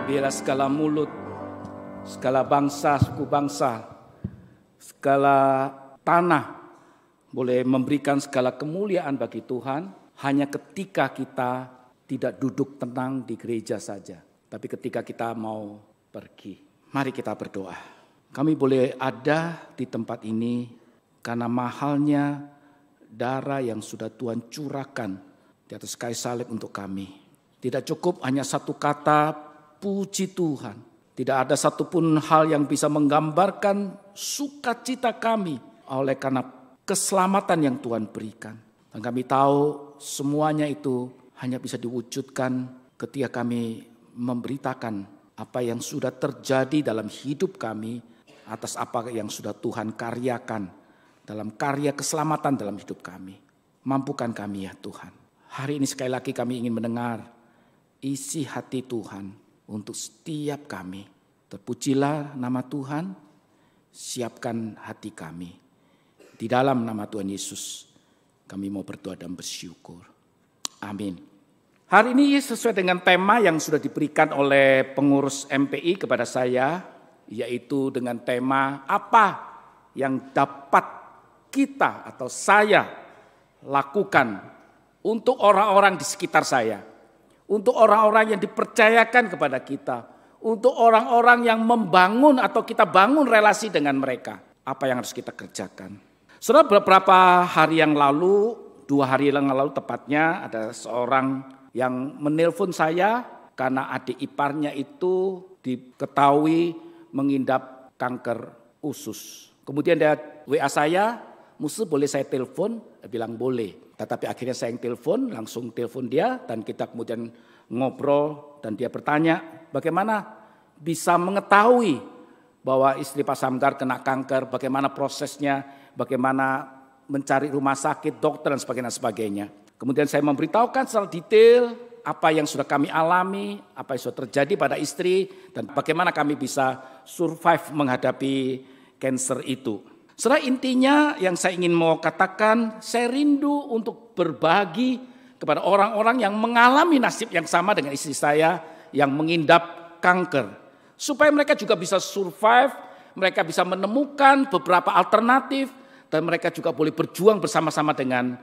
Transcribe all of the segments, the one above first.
Biarlah segala mulut, segala bangsa, suku bangsa, segala tanah boleh memberikan segala kemuliaan bagi Tuhan hanya ketika kita tidak duduk tenang di gereja saja, tapi ketika kita mau pergi. Mari kita berdoa. Kami boleh ada di tempat ini karena mahalnya darah yang sudah Tuhan curahkan di atas kayu salib untuk kami. Tidak cukup hanya satu kata puji Tuhan. Tidak ada satupun hal yang bisa menggambarkan sukacita kami oleh karena keselamatan yang Tuhan berikan. Dan kami tahu semuanya itu hanya bisa diwujudkan ketika kami memberitakan apa yang sudah terjadi dalam hidup kami atas apa yang sudah Tuhan karyakan dalam karya keselamatan dalam hidup kami. Mampukan kami ya Tuhan. Hari ini sekali lagi kami ingin mendengar isi hati Tuhan untuk setiap kami. Terpujilah nama Tuhan, siapkan hati kami. Di dalam nama Tuhan Yesus, kami mau berdoa dan bersyukur. Amin. Hari ini sesuai dengan tema yang sudah diberikan oleh pengurus MPI kepada saya, yaitu dengan tema apa yang dapat kita atau saya lakukan untuk orang-orang di sekitar saya. Untuk orang-orang yang dipercayakan kepada kita. Untuk orang-orang yang membangun atau kita bangun relasi dengan mereka. Apa yang harus kita kerjakan. Setelah beberapa hari yang lalu, 2 hari yang lalu tepatnya, ada seorang yang menelpon saya karena adik iparnya itu diketahui mengidap kanker usus. Kemudian dia WA saya, "Musa boleh saya telepon?" Dia bilang boleh. Tetapi akhirnya saya yang langsung telepon dia dan kita kemudian ngobrol dan dia bertanya bagaimana bisa mengetahui bahwa istri Pak Samgar kena kanker, bagaimana prosesnya, bagaimana mencari rumah sakit, dokter dan sebagainya. Kemudian saya memberitahukan secara detail apa yang sudah kami alami, apa yang sudah terjadi pada istri dan bagaimana kami bisa survive menghadapi kanker itu. Setelah intinya yang saya ingin mau katakan, saya rindu untuk berbagi kepada orang-orang yang mengalami nasib yang sama dengan istri saya yang mengidap kanker. Supaya mereka juga bisa survive, mereka bisa menemukan beberapa alternatif dan mereka juga boleh berjuang bersama-sama dengan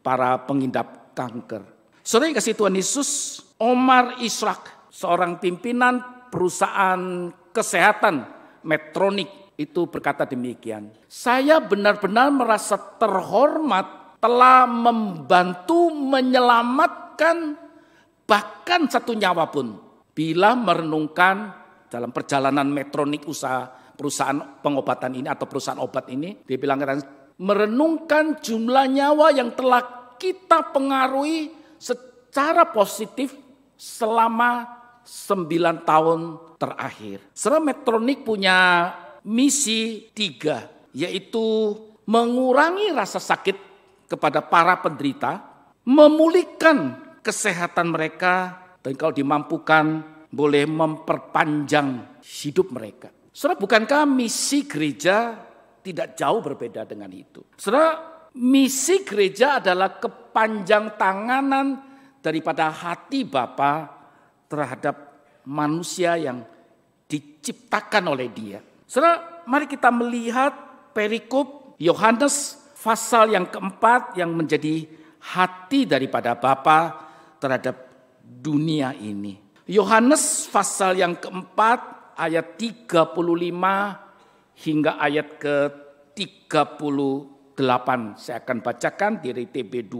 para pengidap kanker. Saudara yang kasih Tuhan Yesus, Omar Ishrak, seorang pimpinan perusahaan kesehatan Medtronic, itu berkata demikian, "Saya benar-benar merasa terhormat telah membantu menyelamatkan bahkan satu nyawa pun." Bila merenungkan dalam perjalanan Medtronic perusahaan pengobatan ini atau perusahaan obat ini, dia bilang merenungkan jumlah nyawa yang telah kita pengaruhi secara positif selama 9 tahun terakhir. Setelah Medtronic punya misi 3, yaitu mengurangi rasa sakit kepada para penderita, memulihkan kesehatan mereka, dan kalau dimampukan boleh memperpanjang hidup mereka. Saudara, bukankah misi gereja tidak jauh berbeda dengan itu? Saudara, misi gereja adalah kepanjang tanganan daripada hati Bapa terhadap manusia yang diciptakan oleh Dia. Saudara, mari kita melihat perikop Yohanes pasal yang keempat yang menjadi hati daripada Bapa terhadap dunia ini. Yohanes pasal yang keempat ayat 35 hingga ayat ke-38. Saya akan bacakan dari TB2.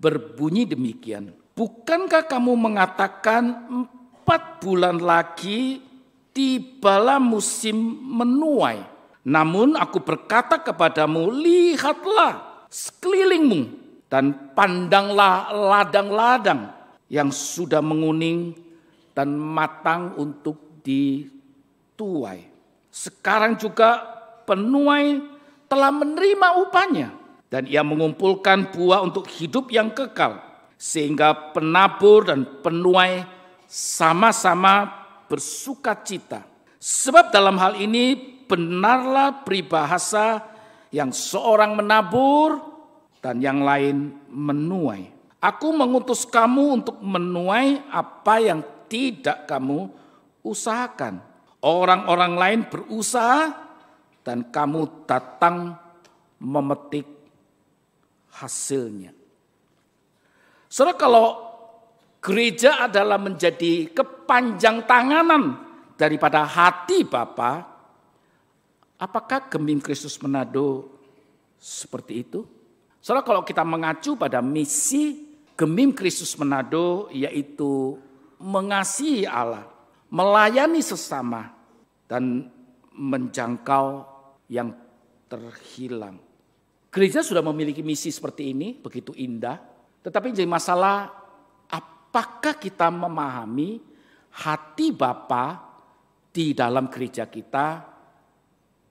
Berbunyi demikian. Bukankah kamu mengatakan 4 bulan lagi tibalah musim menuai. Namun aku berkata kepadamu, lihatlah sekelilingmu dan pandanglah ladang-ladang yang sudah menguning dan matang untuk dituai. Sekarang juga penuai telah menerima upahnya dan ia mengumpulkan buah untuk hidup yang kekal. Sehingga penabur dan penuai sama-sama bersukacita. Sebab dalam hal ini benarlah peribahasa yang seorang menabur dan yang lain menuai. Aku mengutus kamu untuk menuai apa yang tidak kamu usahakan. Orang-orang lain berusaha dan kamu datang memetik hasilnya. Saudara, kalau gereja adalah menjadi kepanjang tanganan daripada hati Bapa, apakah Gemim Kristus Manado seperti itu? Saudara, kalau kita mengacu pada misi Gemim Kristus Manado, yaitu mengasihi Allah, melayani sesama, dan menjangkau yang terhilang. Gereja sudah memiliki misi seperti ini, begitu indah. Tetapi jadi masalah, apakah kita memahami hati Bapa di dalam gereja kita,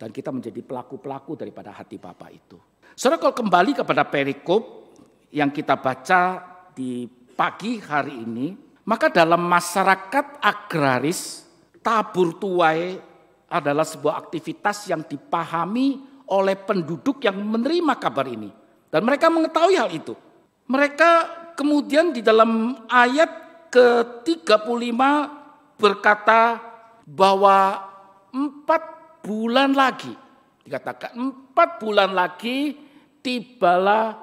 dan kita menjadi pelaku-pelaku daripada hati Bapa itu. Saudara, kalau kembali kepada perikop yang kita baca di pagi hari ini, maka dalam masyarakat agraris, tabur tuai adalah sebuah aktivitas yang dipahami oleh penduduk yang menerima kabar ini. Dan mereka mengetahui hal itu. Mereka kemudian di dalam ayat ke-35 berkata bahwa 4 bulan lagi, dikatakan 4 bulan lagi tibalah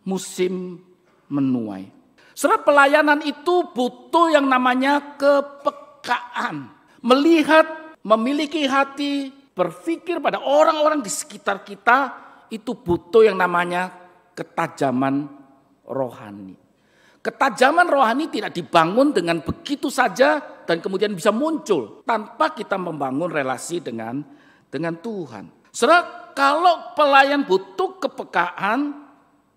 musim menuai. Saudara, pelayanan itu butuh yang namanya kepekaan. Melihat, memiliki hati, berpikir pada orang-orang di sekitar kita, itu butuh yang namanya ketajaman rohani. Ketajaman rohani tidak dibangun dengan begitu saja dan kemudian bisa muncul tanpa kita membangun relasi dengan Tuhan. Saudara, kalau pelayan butuh kepekaan,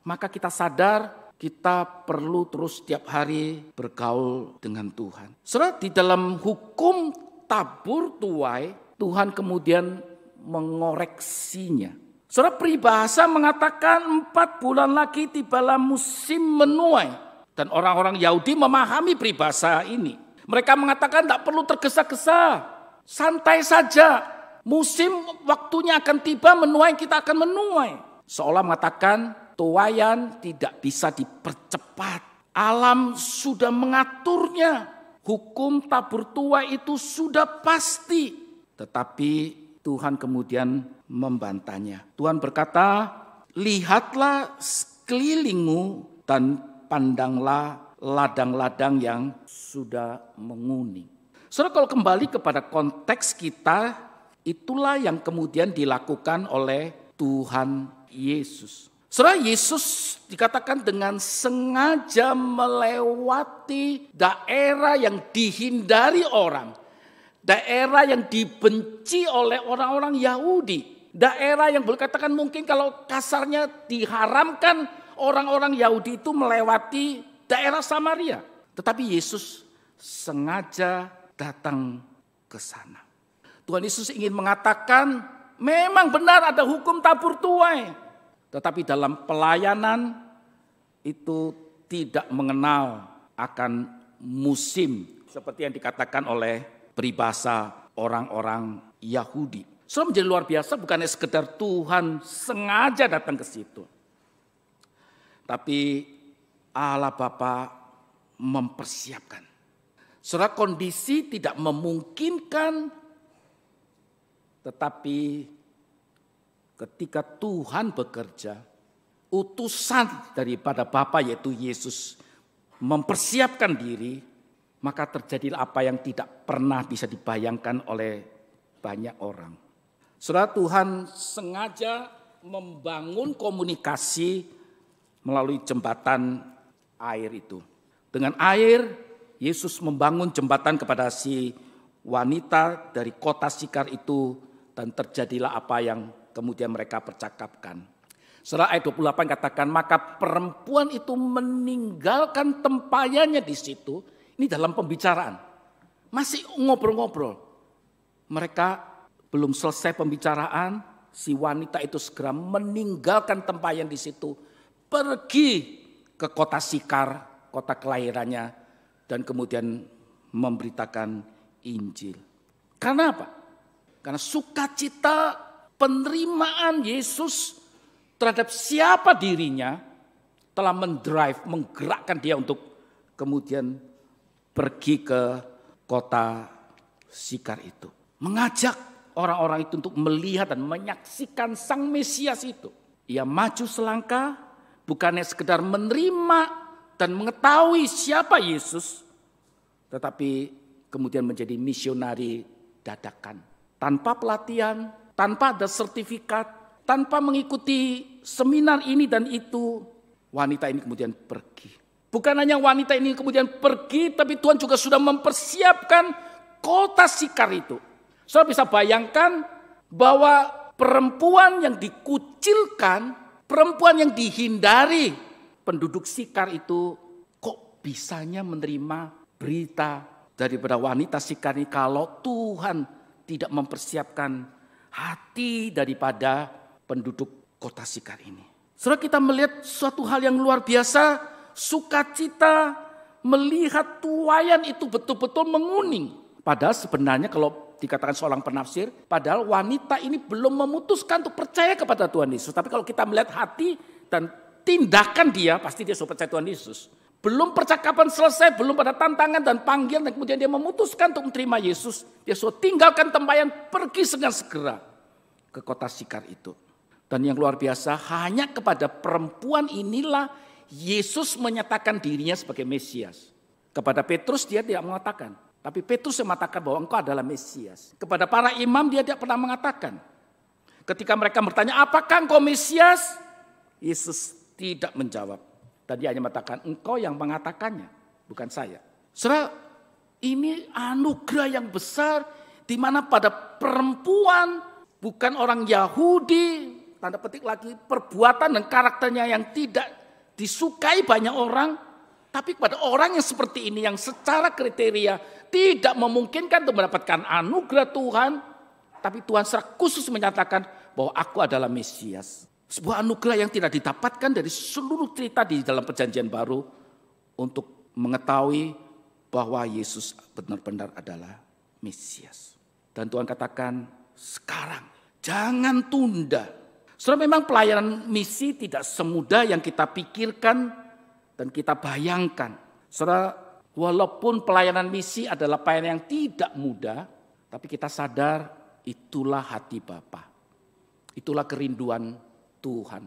maka kita sadar kita perlu terus setiap hari bergaul dengan Tuhan. Saudara, di dalam hukum tabur tuai, Tuhan kemudian mengoreksinya. Saudara, peribahasa mengatakan 4 bulan lagi tibalah musim menuai. Dan orang-orang Yahudi memahami peribahasa ini. Mereka mengatakan tidak perlu tergesa-gesa. Santai saja. Musim waktunya akan tiba, menuai kita akan menuai. Seolah mengatakan tuaian tidak bisa dipercepat. Alam sudah mengaturnya. Hukum tabur tuai itu sudah pasti. Tetapi Tuhan kemudian membantahnya. Tuhan berkata, lihatlah sekelilingmu dan pandanglah ladang-ladang yang sudah menguning. Saudara, kalau kembali kepada konteks kita, itulah yang kemudian dilakukan oleh Tuhan Yesus. Saudara, Yesus dikatakan dengan sengaja melewati daerah yang dihindari orang. Daerah yang dibenci oleh orang-orang Yahudi. Daerah yang boleh katakan mungkin kalau kasarnya diharamkan orang-orang Yahudi itu melewati daerah Samaria. Tetapi Yesus sengaja datang ke sana. Tuhan Yesus ingin mengatakan memang benar ada hukum tabur tuai. Tetapi dalam pelayanan itu tidak mengenal akan musim. Seperti yang dikatakan oleh peribahasa orang-orang Yahudi. So menjadi luar biasa, bukannya sekedar Tuhan sengaja datang ke situ. Tapi Allah Bapa mempersiapkan. Saudara, kondisi tidak memungkinkan, tetapi ketika Tuhan bekerja, utusan daripada Bapa yaitu Yesus mempersiapkan diri, maka terjadilah apa yang tidak pernah bisa dibayangkan oleh banyak orang. Saudara, Tuhan sengaja membangun komunikasi melalui jembatan air itu. Dengan air, Yesus membangun jembatan kepada si wanita dari kota Sikar itu, dan terjadilah apa yang kemudian mereka percakapkan. Surah ayat 28 katakan, maka perempuan itu meninggalkan tempayannya di situ. Ini dalam pembicaraan. Masih ngobrol-ngobrol. Mereka belum selesai pembicaraan, si wanita itu segera meninggalkan tempayan di situ. Pergi ke kota Sikar, kota kelahirannya, dan kemudian memberitakan Injil. Karena apa? Karena sukacita penerimaan Yesus terhadap siapa dirinya telah menggerakkan dia untuk kemudian pergi ke kota Sikar itu mengajak orang-orang itu untuk melihat dan menyaksikan Sang Mesias itu. Ia maju selangkah, bukannya sekedar menerima dan mengetahui siapa Yesus, tetapi kemudian menjadi misionari dadakan. Tanpa pelatihan, tanpa ada sertifikat, tanpa mengikuti seminar ini dan itu, wanita ini kemudian pergi. Bukan hanya wanita ini kemudian pergi, tapi Tuhan juga sudah mempersiapkan kota Sikar itu. Saudara bisa bayangkan bahwa perempuan yang dikucilkan, perempuan yang dihindari, penduduk Sikar itu kok bisanya menerima berita daripada wanita Sikar ini kalau Tuhan tidak mempersiapkan hati daripada penduduk kota Sikar ini. Saudara, kita melihat suatu hal yang luar biasa, sukacita melihat tuaian itu betul-betul menguning. Padahal sebenarnya kalau dikatakan seorang penafsir, padahal wanita ini belum memutuskan untuk percaya kepada Tuhan Yesus. Tapi kalau kita melihat hati dan tindakan dia, pasti dia sudah percaya Tuhan Yesus. Belum percakapan selesai, belum pada tantangan dan panggilan, dan kemudian dia memutuskan untuk menerima Yesus. Dia sudah tinggalkan tempayan, pergi dengan segera ke kota Sikar itu. Dan yang luar biasa, hanya kepada perempuan inilah Yesus menyatakan dirinya sebagai Mesias. Kepada Petrus dia tidak mengatakan. Tapi Petrus yang mengatakan bahwa engkau adalah Mesias. Kepada para imam dia tidak pernah mengatakan. Ketika mereka bertanya, apakah engkau Mesias? Yesus tidak menjawab. Dan dia hanya mengatakan, engkau yang mengatakannya, bukan saya. Saudara, ini anugerah yang besar, di mana pada perempuan, bukan orang Yahudi, tanda petik lagi, perbuatan dan karakternya yang tidak disukai banyak orang, tapi pada orang yang seperti ini, yang secara kriteria tidak memungkinkan untuk mendapatkan anugerah Tuhan, tapi Tuhan secara khusus menyatakan bahwa aku adalah Mesias. Sebuah anugerah yang tidak didapatkan dari seluruh cerita di dalam Perjanjian Baru untuk mengetahui bahwa Yesus benar-benar adalah Mesias. Dan Tuhan katakan sekarang, jangan tunda. Saudara, memang pelayanan misi tidak semudah yang kita pikirkan dan kita bayangkan. Saudara, walaupun pelayanan misi adalah pelayanan yang tidak mudah, tapi kita sadar itulah hati Bapa. Itulah kerinduan Tuhan.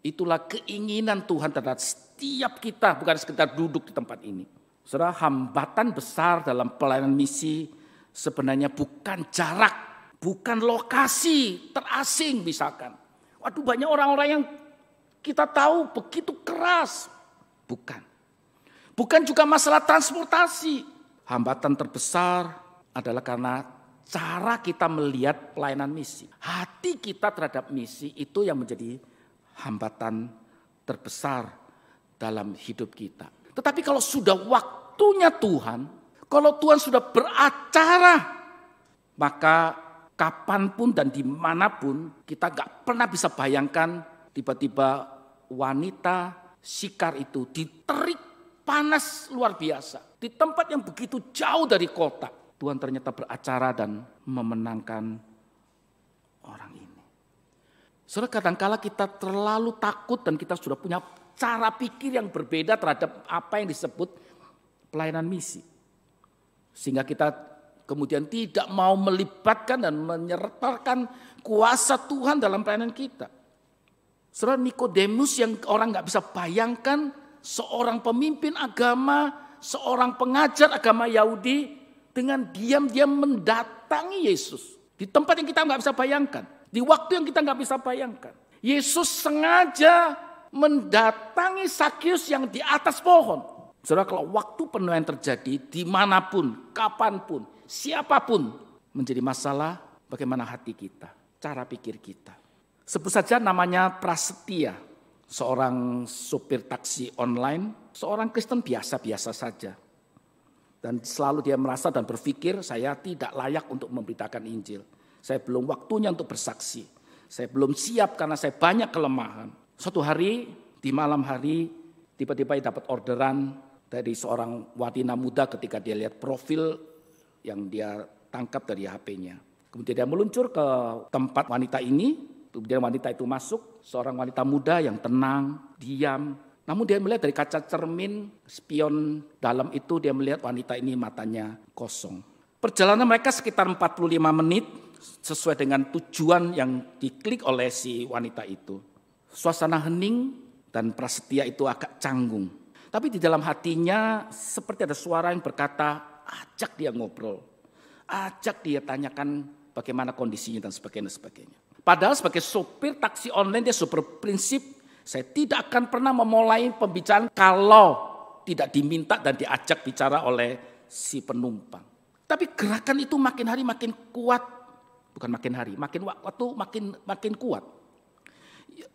Itulah keinginan Tuhan terhadap setiap kita, bukan sekedar duduk di tempat ini. Saudara, hambatan besar dalam pelayanan misi sebenarnya bukan jarak, bukan lokasi terasing misalkan. Waduh, banyak orang-orang yang kita tahu begitu keras. Bukan. Bukan juga masalah transportasi. Hambatan terbesar adalah karena cara kita melihat pelayanan misi. Hati kita terhadap misi itu yang menjadi hambatan terbesar dalam hidup kita. Tetapi kalau sudah waktunya Tuhan, kalau Tuhan sudah beracara, maka kapanpun dan dimanapun kita gak pernah bisa bayangkan tiba-tiba wanita Sikar itu diterik panas luar biasa. Di tempat yang begitu jauh dari kota. Tuhan ternyata beracara dan memenangkan orang ini. Saudara, kadangkala kita terlalu takut dan kita sudah punya cara pikir yang berbeda terhadap apa yang disebut pelayanan misi. Sehingga kita kemudian tidak mau melibatkan dan menyertakan kuasa Tuhan dalam pelayanan kita. Saudara, Nikodemus yang orang gak bisa bayangkan, seorang pemimpin agama, seorang pengajar agama Yahudi, dengan diam-diam mendatangi Yesus. Di tempat yang kita nggak bisa bayangkan. Di waktu yang kita nggak bisa bayangkan. Yesus sengaja mendatangi Sakius yang di atas pohon. Saudara, kalau waktu penuaian terjadi dimanapun, kapanpun, siapapun, menjadi masalah bagaimana hati kita, cara pikir kita. Sebut saja namanya Prasetya, seorang supir taksi online, seorang Kristen biasa-biasa saja. Dan selalu dia merasa dan berpikir, saya tidak layak untuk memberitakan Injil. Saya belum waktunya untuk bersaksi. Saya belum siap karena saya banyak kelemahan. Suatu hari, di malam hari, tiba-tiba dia dapat orderan dari seorang wanita muda ketika dia lihat profil yang dia tangkap dari HP-nya. Kemudian dia meluncur ke tempat wanita ini. Kemudian wanita itu masuk, seorang wanita muda yang tenang, diam. Namun dia melihat dari kaca cermin spion dalam itu, dia melihat wanita ini matanya kosong. Perjalanan mereka sekitar 45 menit sesuai dengan tujuan yang diklik oleh si wanita itu. Suasana hening dan Prasetya itu agak canggung. Tapi di dalam hatinya seperti ada suara yang berkata, ajak dia ngobrol. Ajak dia tanyakan bagaimana kondisinya dan sebagainya. Padahal sebagai sopir taksi online dia super prinsip, saya tidak akan pernah memulai pembicaraan kalau tidak diminta dan diajak bicara oleh si penumpang. Tapi gerakan itu makin hari makin kuat. Bukan makin hari, makin waktu makin kuat.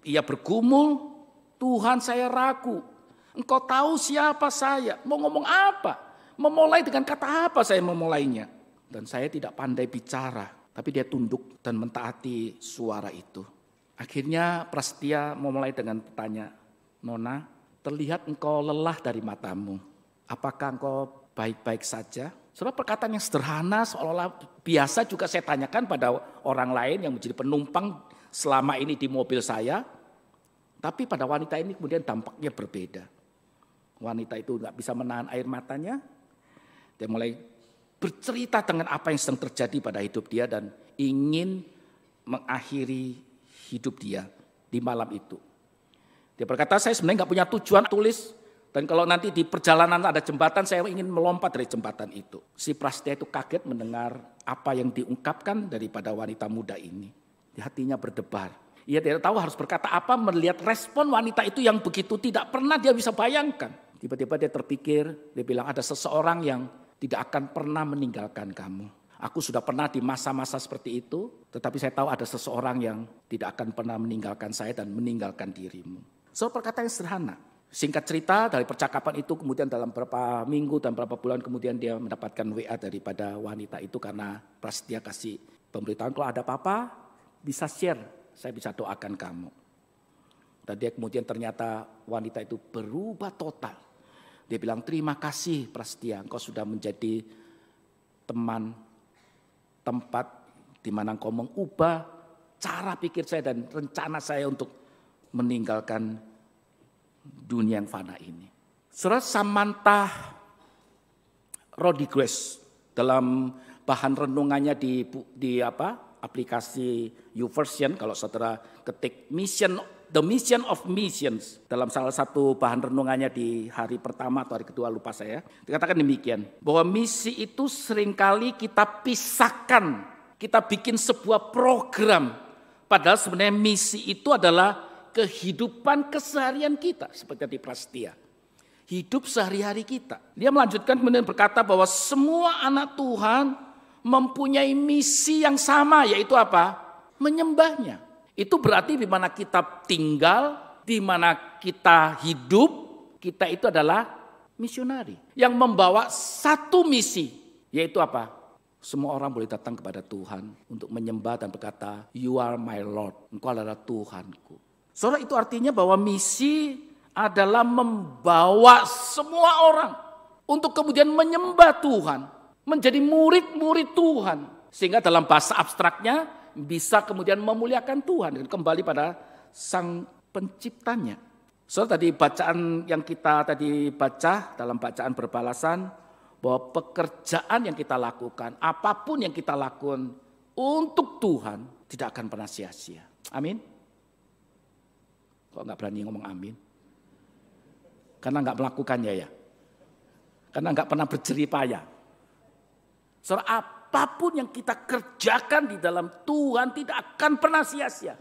Ia bergumul, Tuhan saya ragu. Engkau tahu siapa saya, mau ngomong apa? Memulai dengan kata apa saya memulainya? Dan saya tidak pandai bicara, tapi dia tunduk dan mentaati suara itu. Akhirnya Prasetya memulai dengan bertanya, Nona, terlihat engkau lelah dari matamu. Apakah engkau baik-baik saja? Saudara, perkataan yang sederhana seolah-olah biasa juga saya tanyakan pada orang lain yang menjadi penumpang selama ini di mobil saya. Tapi pada wanita ini kemudian dampaknya berbeda. Wanita itu gak bisa menahan air matanya. Dia mulai bercerita dengan apa yang sedang terjadi pada hidup dia dan ingin mengakhiri hidup dia di malam itu. Dia berkata, saya sebenarnya gak punya tujuan tulis. Dan kalau nanti di perjalanan ada jembatan, saya ingin melompat dari jembatan itu. Si Prasetya itu kaget mendengar apa yang diungkapkan daripada wanita muda ini. Di hatinya berdebar. Ia tidak tahu harus berkata apa melihat respon wanita itu yang begitu tidak pernah dia bisa bayangkan. Tiba-tiba dia terpikir, dia bilang ada seseorang yang tidak akan pernah meninggalkan kamu. Aku sudah pernah di masa-masa seperti itu, tetapi saya tahu ada seseorang yang tidak akan pernah meninggalkan saya dan meninggalkan dirimu. So perkataan yang sederhana. Singkat cerita dari percakapan itu kemudian dalam beberapa minggu dan beberapa bulan kemudian dia mendapatkan WA daripada wanita itu karena Prasetya kasih pemberitahuan kalau ada apa-apa bisa share, saya bisa doakan kamu. Dan dia kemudian ternyata wanita itu berubah total. Dia bilang terima kasih Prasetya, engkau sudah menjadi teman, tempat di mana engkau mengubah cara pikir saya dan rencana saya untuk meninggalkan dunia yang fana ini. Saudara, Samantha Rodriguez dalam bahan renungannya di aplikasi YouVersion, kalau saudara ketik The Mission of Missions dalam salah satu bahan renungannya di hari pertama atau hari kedua lupa saya, dikatakan demikian, bahwa misi itu seringkali kita pisahkan, kita bikin sebuah program, padahal sebenarnya misi itu adalah kehidupan keseharian kita seperti di Prasetya. Hidup sehari-hari kita. Dia melanjutkan kemudian berkata bahwa semua anak Tuhan mempunyai misi yang sama, yaitu apa? Menyembahnya. Itu berarti di mana kita tinggal, di mana kita hidup, kita itu adalah misionari. Yang membawa satu misi, yaitu apa? Semua orang boleh datang kepada Tuhan untuk menyembah dan berkata, You are my Lord, Engkau adalah Tuhanku. Saudara, itu artinya bahwa misi adalah membawa semua orang untuk kemudian menyembah Tuhan, menjadi murid-murid Tuhan. Sehingga dalam bahasa abstraknya bisa kemudian memuliakan Tuhan dan kembali pada Sang Penciptanya. Saudara, tadi bacaan yang kita tadi baca dalam bacaan berbalasan bahwa pekerjaan yang kita lakukan, apapun yang kita lakukan untuk Tuhan tidak akan pernah sia-sia. Amin. Kok nggak berani ngomong amin? Karena nggak melakukannya ya. Karena nggak pernah berjerih payah. Saudara, apapun yang kita kerjakan di dalam Tuhan tidak akan pernah sia-sia.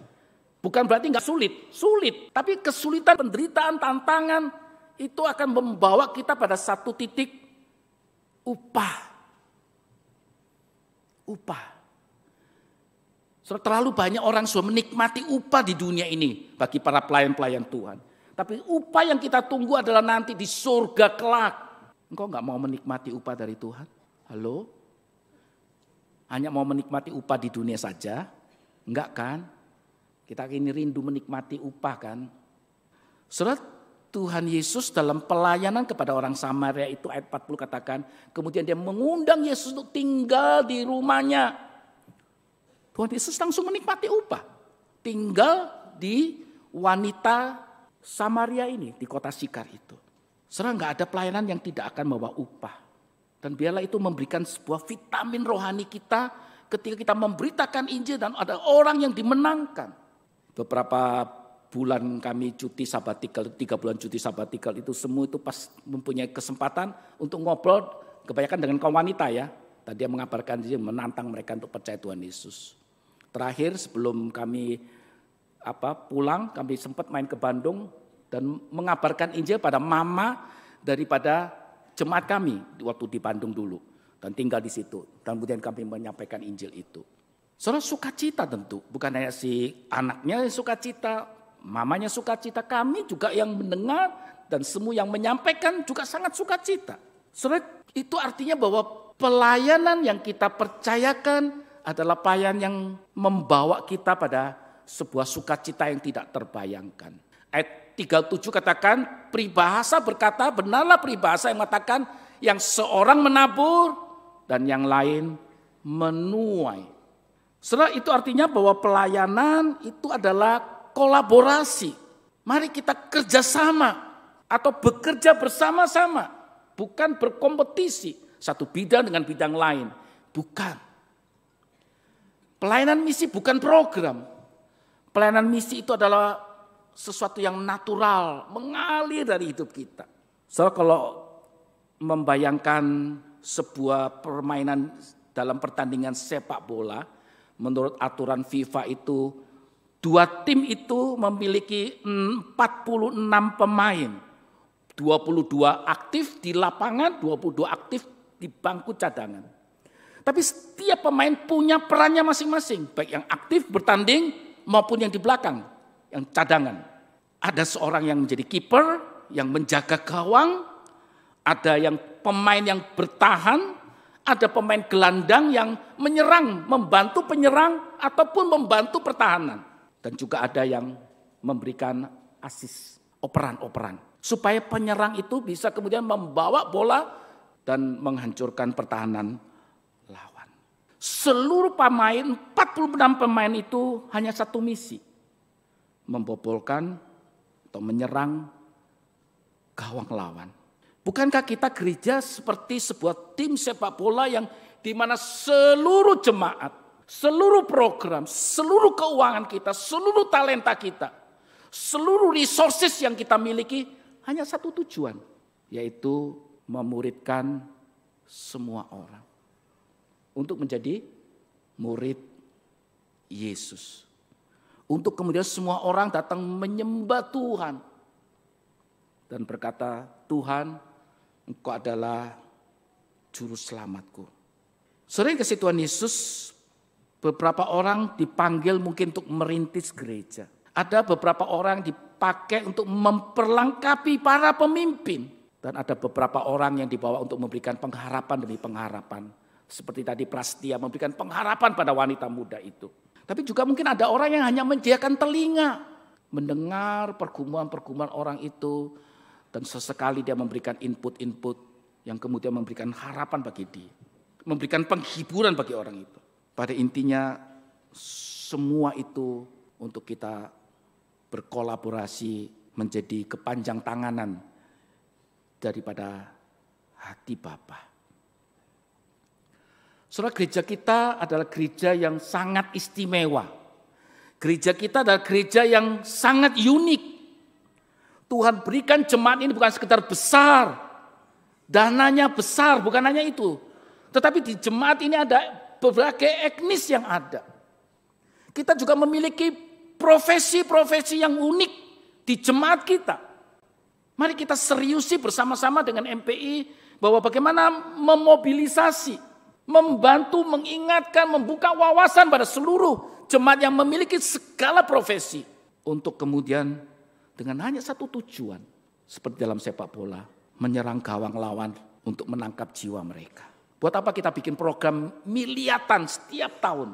Bukan berarti nggak sulit. Tapi kesulitan, penderitaan, tantangan itu akan membawa kita pada satu titik upah. Terlalu banyak orang sudah menikmati upah di dunia ini bagi para pelayan-pelayan Tuhan. Tapi upah yang kita tunggu adalah nanti di surga kelak. Engkau gak mau menikmati upah dari Tuhan? Halo? Hanya mau menikmati upah di dunia saja? Enggak kan? Kita ini rindu menikmati upah kan? Saudara, Tuhan Yesus dalam pelayanan kepada orang Samaria itu ayat 40 katakan, kemudian dia mengundang Yesus untuk tinggal di rumahnya. Tuhan Yesus langsung menikmati upah. Tinggal di wanita Samaria ini, di kota Sikar itu. Saudara, gak ada pelayanan yang tidak akan membawa upah. Dan biarlah itu memberikan sebuah vitamin rohani kita ketika kita memberitakan Injil dan ada orang yang dimenangkan. Beberapa bulan kami cuti sabatikal, 3 bulan cuti sabatikal itu semua itu pas mempunyai kesempatan untuk ngobrol kebanyakan dengan kaum wanita ya. Tadi yang mengabarkan dia menantang mereka untuk percaya Tuhan Yesus. Terakhir sebelum kami pulang, kami sempat main ke Bandung dan mengabarkan Injil pada mama daripada jemaat kami waktu di Bandung dulu dan tinggal di situ. Dan kemudian kami menyampaikan Injil itu. Saudara, sukacita tentu, bukan hanya si anaknya yang sukacita, mamanya sukacita, kami juga yang mendengar dan semua yang menyampaikan juga sangat sukacita. Saudara, itu artinya bahwa pelayanan yang kita percayakan adalah pelayanan yang membawa kita pada sebuah sukacita yang tidak terbayangkan. Ayat 37 katakan, peribahasa berkata, benarlah peribahasa yang mengatakan yang seorang menabur dan yang lain menuai. Saudara, itu artinya bahwa pelayanan itu adalah kolaborasi. Mari kita kerjasama atau bekerja bersama-sama. Bukan berkompetisi satu bidang dengan bidang lain. Bukan. Pelayanan misi bukan program. Pelayanan misi itu adalah sesuatu yang natural, mengalir dari hidup kita. So kalau membayangkan sebuah permainan dalam pertandingan sepak bola, menurut aturan FIFA itu 2 tim itu memiliki 46 pemain. 22 aktif di lapangan, 22 aktif di bangku cadangan. Tapi setiap pemain punya perannya masing-masing, baik yang aktif bertanding maupun yang di belakang, yang cadangan. Ada seorang yang menjadi kiper, yang menjaga gawang, ada yang pemain yang bertahan, ada pemain gelandang yang menyerang, membantu penyerang ataupun membantu pertahanan. Dan juga ada yang memberikan asis, operan-operan. Supaya penyerang itu bisa kemudian membawa bola dan menghancurkan pertahanan lawan. Seluruh pemain, 46 pemain itu hanya satu misi. Membobolkan atau menyerang gawang lawan. Bukankah kita gereja seperti sebuah tim sepak bola yang di mana seluruh jemaat, seluruh program, seluruh keuangan kita, seluruh talenta kita, seluruh resources yang kita miliki hanya satu tujuan, yaitu memuridkan semua orang untuk menjadi murid Yesus. Untuk kemudian semua orang datang menyembah Tuhan dan berkata, Tuhan, Engkau adalah juru selamatku. Sering kasih Tuhan Yesus, beberapa orang dipanggil mungkin untuk merintis gereja. Ada beberapa orang dipakai untuk memperlengkapi para pemimpin. Dan ada beberapa orang yang dibawa untuk memberikan pengharapan demi pengharapan. Seperti tadi Prastia memberikan pengharapan pada wanita muda itu. Tapi juga mungkin ada orang yang hanya menyediakan telinga. Mendengar pergumulan-pergumulan orang itu. Dan sesekali dia memberikan input-input yang kemudian memberikan harapan bagi dia. Memberikan penghiburan bagi orang itu. Pada intinya semua itu untuk kita berkolaborasi menjadi kepanjang tanganan daripada hati Bapa. Saudara, gereja kita adalah gereja yang sangat istimewa. Gereja kita adalah gereja yang sangat unik. Tuhan berikan jemaat ini bukan sekedar besar, dananya besar, bukan hanya itu. Tetapi di jemaat ini ada berbagai etnis yang ada. Kita juga memiliki profesi-profesi yang unik di jemaat kita. Mari kita seriusi bersama-sama dengan MPI bahwa bagaimana memobilisasi, membantu, mengingatkan, membuka wawasan pada seluruh jemaat yang memiliki segala profesi. Untuk kemudian dengan hanya satu tujuan, seperti dalam sepak bola, menyerang gawang lawan untuk menangkap jiwa mereka. Buat apa kita bikin program miliatan setiap tahun?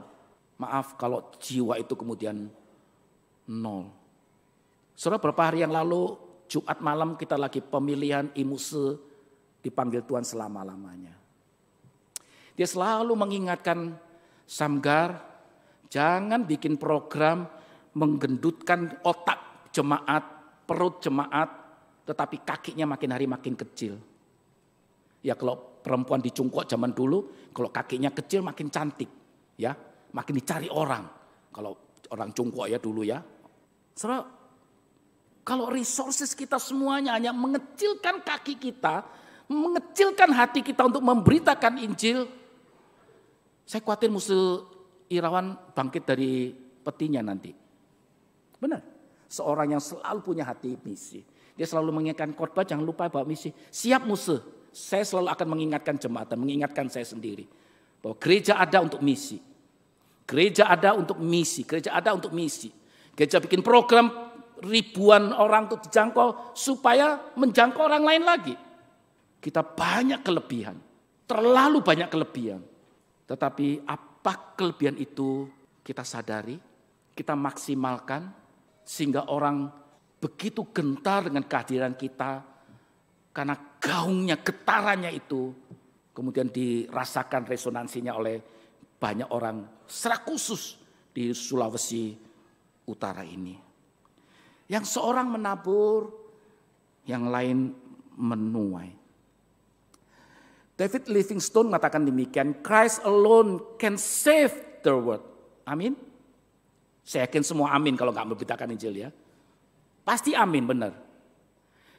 Maaf kalau jiwa itu kemudian nol. Saudara, beberapa hari yang lalu, Jumat malam kita lagi pemilihan IMUSE, dipanggil Tuhan selama-lamanya. Dia selalu mengingatkan Samgar, jangan bikin program menggendutkan otak jemaat, perut jemaat, tetapi kakinya makin hari makin kecil. Ya kalau perempuan dicungkok zaman dulu, kalau kakinya kecil makin cantik, ya, makin dicari orang. Kalau orang cungkok ya dulu ya. Saudara, kalau resources kita semuanya hanya mengecilkan kaki kita, mengecilkan hati kita untuk memberitakan Injil, saya khawatir musuh Irawan bangkit dari petinya nanti. Benar, seorang yang selalu punya hati misi. Dia selalu mengingatkan khotbah, jangan lupa bawa misi. Siap musuh, saya selalu akan mengingatkan jemaat dan mengingatkan saya sendiri. Bahwa gereja ada untuk misi. Gereja ada untuk misi, gereja ada untuk misi. Gereja bikin program ribuan orang untuk dijangkau supaya menjangkau orang lain lagi. Kita banyak kelebihan, terlalu banyak kelebihan. Tetapi apa kelebihan itu kita sadari, kita maksimalkan sehingga orang begitu gentar dengan kehadiran kita karena gaungnya, getarannya itu kemudian dirasakan resonansinya oleh banyak orang secara khusus di Sulawesi Utara ini. Yang seorang menabur, yang lain menuai. David Livingstone mengatakan demikian, Christ alone can save the world. Amin. Saya yakin semua amin kalau nggak memberitakan Injil ya. Pasti amin, benar.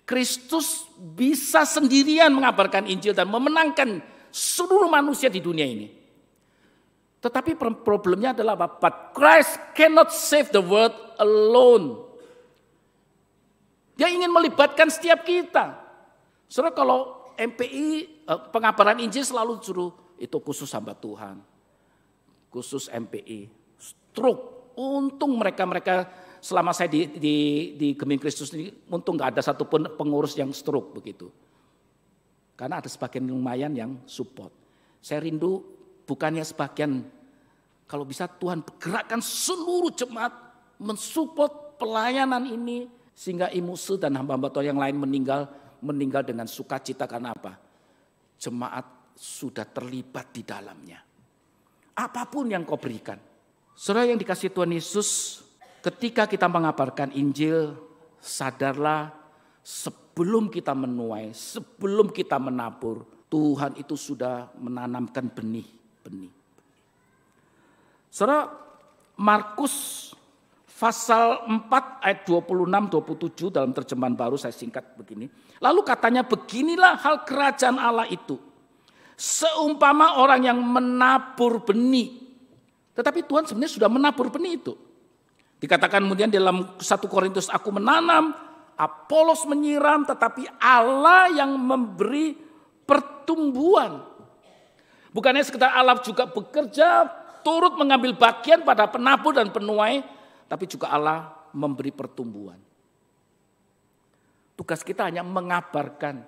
Kristus bisa sendirian mengabarkan Injil dan memenangkan seluruh manusia di dunia ini. Tetapi problemnya adalah apa? But Christ cannot save the world alone. Dia ingin melibatkan setiap kita. Saudara, kalau MPI pengabaran Injil selalu suruh itu khusus hamba Tuhan. Khusus MPI. Stroke. Untung mereka selama saya di Geming Kristus ini, untung gak ada satupun pengurus yang stroke begitu. Karena ada sebagian lumayan yang support. Saya rindu bukannya sebagian, kalau bisa Tuhan gerakkan seluruh jemaat mensupport pelayanan ini. Sehingga imuse dan hamba-hamba Tuhan yang lain meninggal dengan sukacita karena apa? Jemaat sudah terlibat di dalamnya. Apapun yang kau berikan. Saudara yang dikasihi Tuhan Yesus, ketika kita mengabarkan Injil, sadarlah sebelum kita menuai, sebelum kita menabur, Tuhan itu sudah menanamkan benih-benih. Saudara, Markus pasal 4 ayat 26-27 dalam terjemahan baru saya singkat begini. Lalu katanya beginilah hal kerajaan Allah itu. Seumpama orang yang menabur benih. Tetapi Tuhan sebenarnya sudah menabur benih itu. Dikatakan kemudian dalam 1 Korintus, aku menanam, Apolos menyiram, tetapi Allah yang memberi pertumbuhan. Bukannya sekedar Allah juga bekerja, turut mengambil bagian pada penabur dan penuai, tapi juga Allah memberi pertumbuhan. Tugas kita hanya mengabarkan.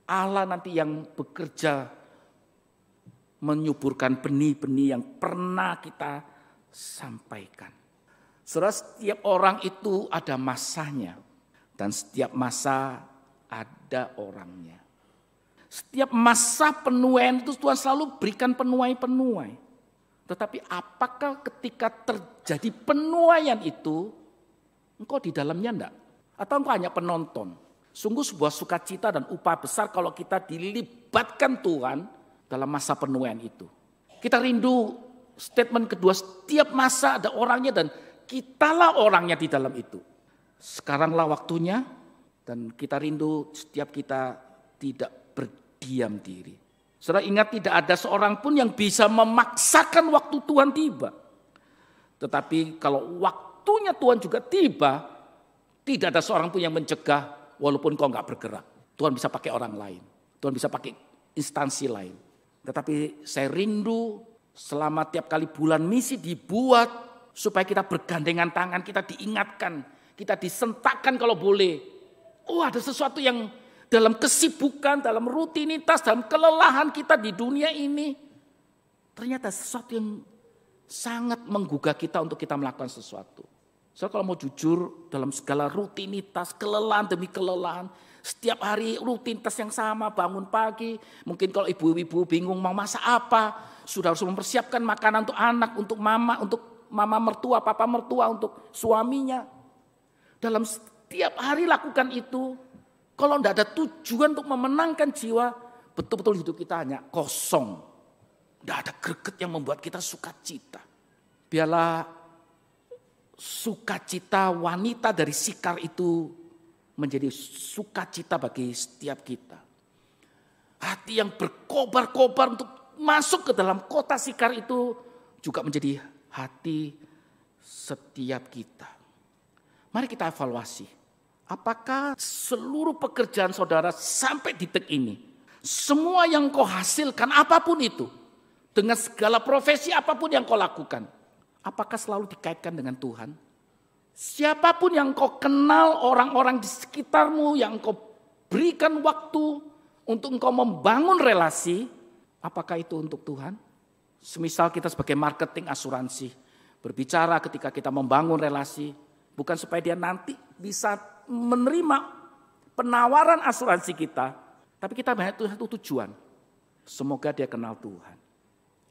Allah nanti yang bekerja menyuburkan benih-benih yang pernah kita sampaikan. Saudara, setiap orang itu ada masanya. Dan setiap masa ada orangnya. Setiap masa penuaian itu Tuhan selalu berikan penuai-penuai. Tetapi apakah ketika terjadi penuaian itu, engkau di dalamnya enggak? Atau engkau hanya penonton? Sungguh sebuah sukacita dan upah besar kalau kita dilibatkan Tuhan dalam masa penuaian itu. Kita rindu statement kedua, setiap masa ada orangnya dan kitalah orangnya di dalam itu. Sekaranglah waktunya dan kita rindu setiap kita tidak berdiam diri. Saudara ingat tidak ada seorang pun yang bisa memaksakan waktu Tuhan tiba. Tetapi kalau waktunya Tuhan juga tiba, tidak ada seorang pun yang mencegah walaupun kau nggak bergerak. Tuhan bisa pakai orang lain, Tuhan bisa pakai instansi lain. Tetapi saya rindu selama tiap kali bulan misi dibuat supaya kita bergandengan tangan, kita diingatkan, kita disentakkan kalau boleh. Oh, ada sesuatu yang dalam kesibukan, dalam rutinitas, dalam kelelahan kita di dunia ini. Ternyata sesuatu yang sangat menggugah kita untuk kita melakukan sesuatu. So, kalau mau jujur dalam segala rutinitas, kelelahan demi kelelahan. Setiap hari rutinitas yang sama, bangun pagi. Mungkin kalau ibu-ibu bingung mau masak apa. Sudah harus mempersiapkan makanan untuk anak, untuk mama mertua, papa mertua, untuk suaminya. Dalam setiap hari lakukan itu. Kalau tidak ada tujuan untuk memenangkan jiwa, betul-betul hidup kita hanya kosong. Tidak ada greget yang membuat kita sukacita. Biarlah sukacita wanita dari Sikar itu menjadi sukacita bagi setiap kita. Hati yang berkobar-kobar untuk masuk ke dalam kota Sikar itu juga menjadi hati setiap kita. Mari kita evaluasi. Apakah seluruh pekerjaan saudara sampai detik ini, semua yang kau hasilkan apapun itu, dengan segala profesi apapun yang kau lakukan, apakah selalu dikaitkan dengan Tuhan? Siapapun yang kau kenal, orang-orang di sekitarmu yang kau berikan waktu untuk engkau membangun relasi, apakah itu untuk Tuhan? Semisal kita sebagai marketing asuransi, berbicara ketika kita membangun relasi, bukan supaya dia nanti bisa menerima penawaran asuransi kita, tapi kita banyak satu tujuan. Semoga dia kenal Tuhan.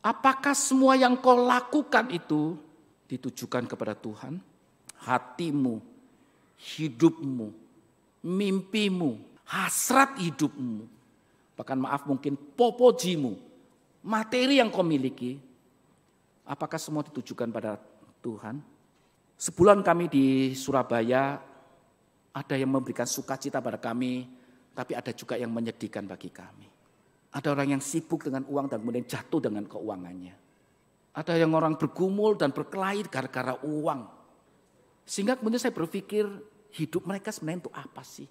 Apakah semua yang kau lakukan itu ditujukan kepada Tuhan? Hatimu, hidupmu, mimpimu, hasrat hidupmu, bahkan maaf mungkin popojimu, materi yang kau miliki, apakah semua ditujukan pada Tuhan? Sebulan kami di Surabaya, ada yang memberikan sukacita pada kami, tapi ada juga yang menyedihkan bagi kami. Ada orang yang sibuk dengan uang dan kemudian jatuh dengan keuangannya. Ada yang orang bergumul dan berkelahi gara-gara uang. Sehingga kemudian saya berpikir hidup mereka sebenarnya untuk apa sih?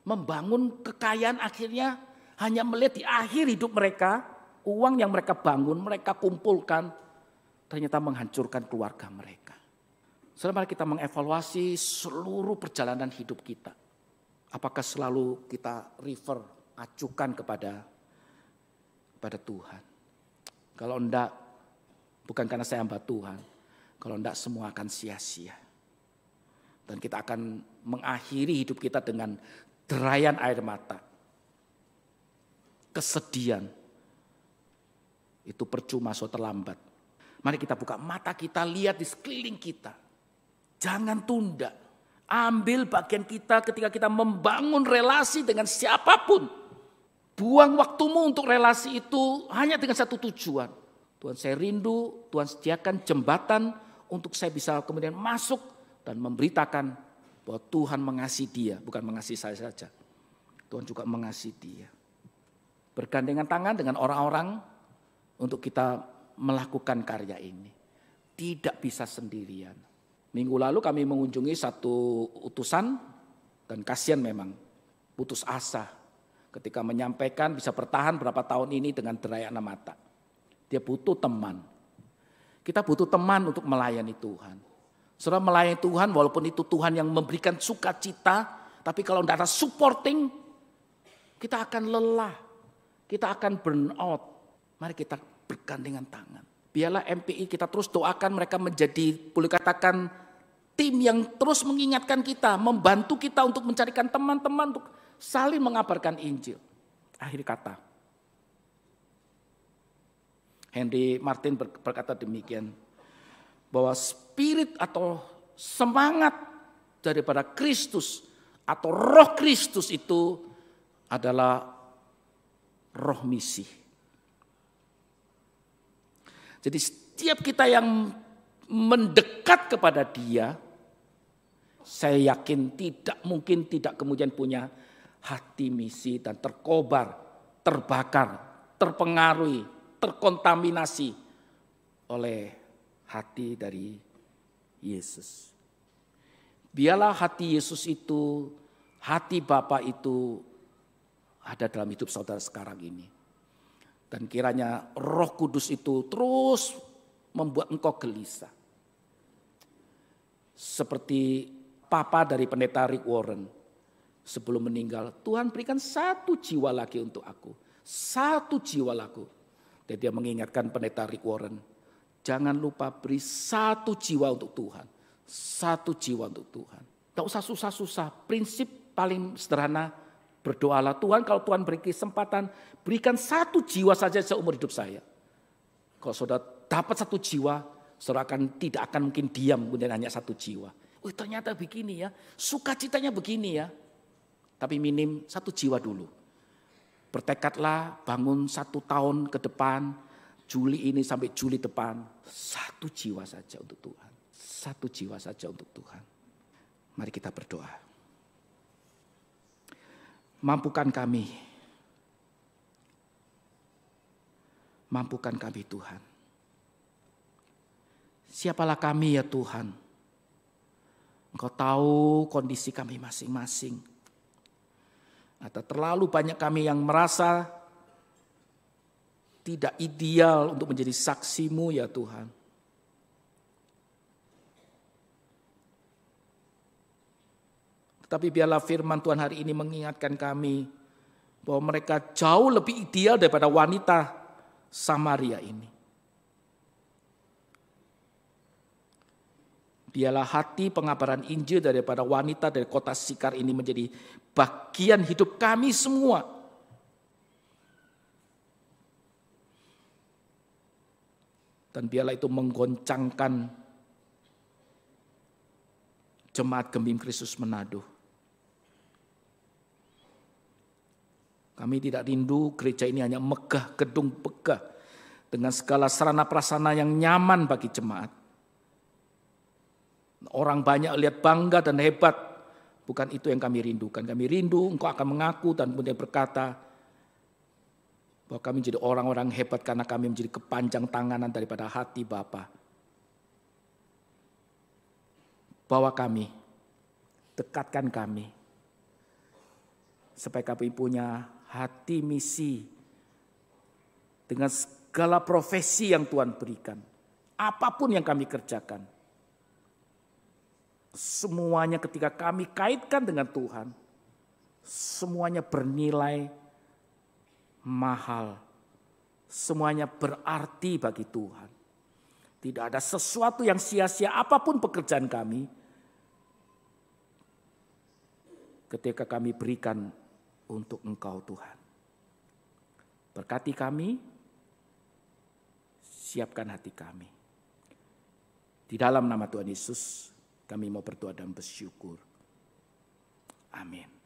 Membangun kekayaan akhirnya hanya melihat di akhir hidup mereka, uang yang mereka bangun, mereka kumpulkan, ternyata menghancurkan keluarga mereka. Saudara, mari kita mengevaluasi seluruh perjalanan hidup kita. Apakah selalu kita acukan kepada Tuhan? Kalau enggak, bukan karena saya hamba Tuhan. Kalau enggak, semua akan sia-sia. Dan kita akan mengakhiri hidup kita dengan derayan air mata. Kesedihan. Itu percuma, so terlambat. Mari kita buka mata kita, lihat di sekeliling kita. Jangan tunda. Ambil bagian kita ketika kita membangun relasi dengan siapapun. Buang waktumu untuk relasi itu hanya dengan satu tujuan. Tuhan, saya rindu, Tuhan sediakan jembatan untuk saya bisa kemudian masuk dan memberitakan bahwa Tuhan mengasihi dia, bukan mengasihi saya saja. Tuhan juga mengasihi dia. Bergandengan tangan dengan orang-orang untuk kita melakukan karya ini. Tidak bisa sendirian. Minggu lalu kami mengunjungi satu utusan dan kasihan memang putus asa. Ketika menyampaikan bisa bertahan berapa tahun ini dengan derayan mata. Dia butuh teman. Kita butuh teman untuk melayani Tuhan. Saudara, melayani Tuhan walaupun itu Tuhan yang memberikan sukacita. Tapi kalau tidak ada supporting, kita akan lelah. Kita akan burn out. Mari kita bergandengan tangan. Biarlah MPI kita terus doakan mereka menjadi, boleh katakan, tim yang terus mengingatkan kita. Membantu kita untuk mencarikan teman-teman untuk saling mengabarkan Injil. Akhir kata, Henry Martin berkata demikian, bahwa spirit atau semangat daripada Kristus atau roh Kristus itu adalah roh misi. Jadi setiap kita yang mendekat kepada Dia, saya yakin tidak mungkin tidak kemudian punya hati misi dan terkobar, terbakar, terpengaruhi, terkontaminasi oleh hati dari Yesus. Biarlah hati Yesus itu, hati Bapa itu ada dalam hidup saudara sekarang ini. Dan kiranya Roh Kudus itu terus membuat engkau gelisah. Seperti papa dari pendeta Rick Warren. Sebelum meninggal, Tuhan berikan satu jiwa lagi untuk aku. Satu jiwa lagi. Dan dia mengingatkan pendeta Rick Warren. Jangan lupa beri satu jiwa untuk Tuhan. Satu jiwa untuk Tuhan. Tidak usah susah-susah. Prinsip paling sederhana, berdoalah Tuhan. Kalau Tuhan beri kesempatan, berikan satu jiwa saja seumur hidup saya. Kalau saudara dapat satu jiwa, saudara tidak akan mungkin diam kemudian hanya satu jiwa. Oh, ternyata begini ya, sukacitanya begini ya. Tapi minim satu jiwa dulu. Bertekadlah bangun 1 tahun ke depan, Juli ini sampai Juli depan, 1 jiwa saja untuk Tuhan. 1 jiwa saja untuk Tuhan. Mari kita berdoa. Mampukan kami. Mampukan kami Tuhan. Siapalah kami ya Tuhan. Engkau tahu kondisi kami masing-masing. Atau terlalu banyak kami yang merasa tidak ideal untuk menjadi saksi-Mu ya Tuhan. Tetapi biarlah firman Tuhan hari ini mengingatkan kami bahwa mereka jauh lebih ideal daripada wanita Samaria ini. Biarlah hati pengabaran Injil daripada wanita dari kota Sikar ini menjadi bagian hidup kami semua. Dan biarlah itu menggoncangkan jemaat Gembim Kristus Manado. Kami tidak rindu gereja ini hanya megah, gedung megah, dengan segala sarana prasarana yang nyaman bagi jemaat. Orang banyak lihat bangga dan hebat, bukan itu yang kami rindukan. Kami rindu Engkau akan mengaku dan kemudian berkata bahwa kami menjadi orang-orang hebat karena kami menjadi kepanjang tanganan daripada hati Bapa. Bawa kami, dekatkan kami, supaya kami punya hati misi dengan segala profesi yang Tuhan berikan. Apapun yang kami kerjakan, semuanya ketika kami kaitkan dengan Tuhan, semuanya bernilai mahal. Semuanya berarti bagi Tuhan. Tidak ada sesuatu yang sia-sia apapun pekerjaan kami, ketika kami berikan untuk Engkau Tuhan. Berkati kami, siapkan hati kami. Di dalam nama Tuhan Yesus kami mau berdoa dan bersyukur. Amin.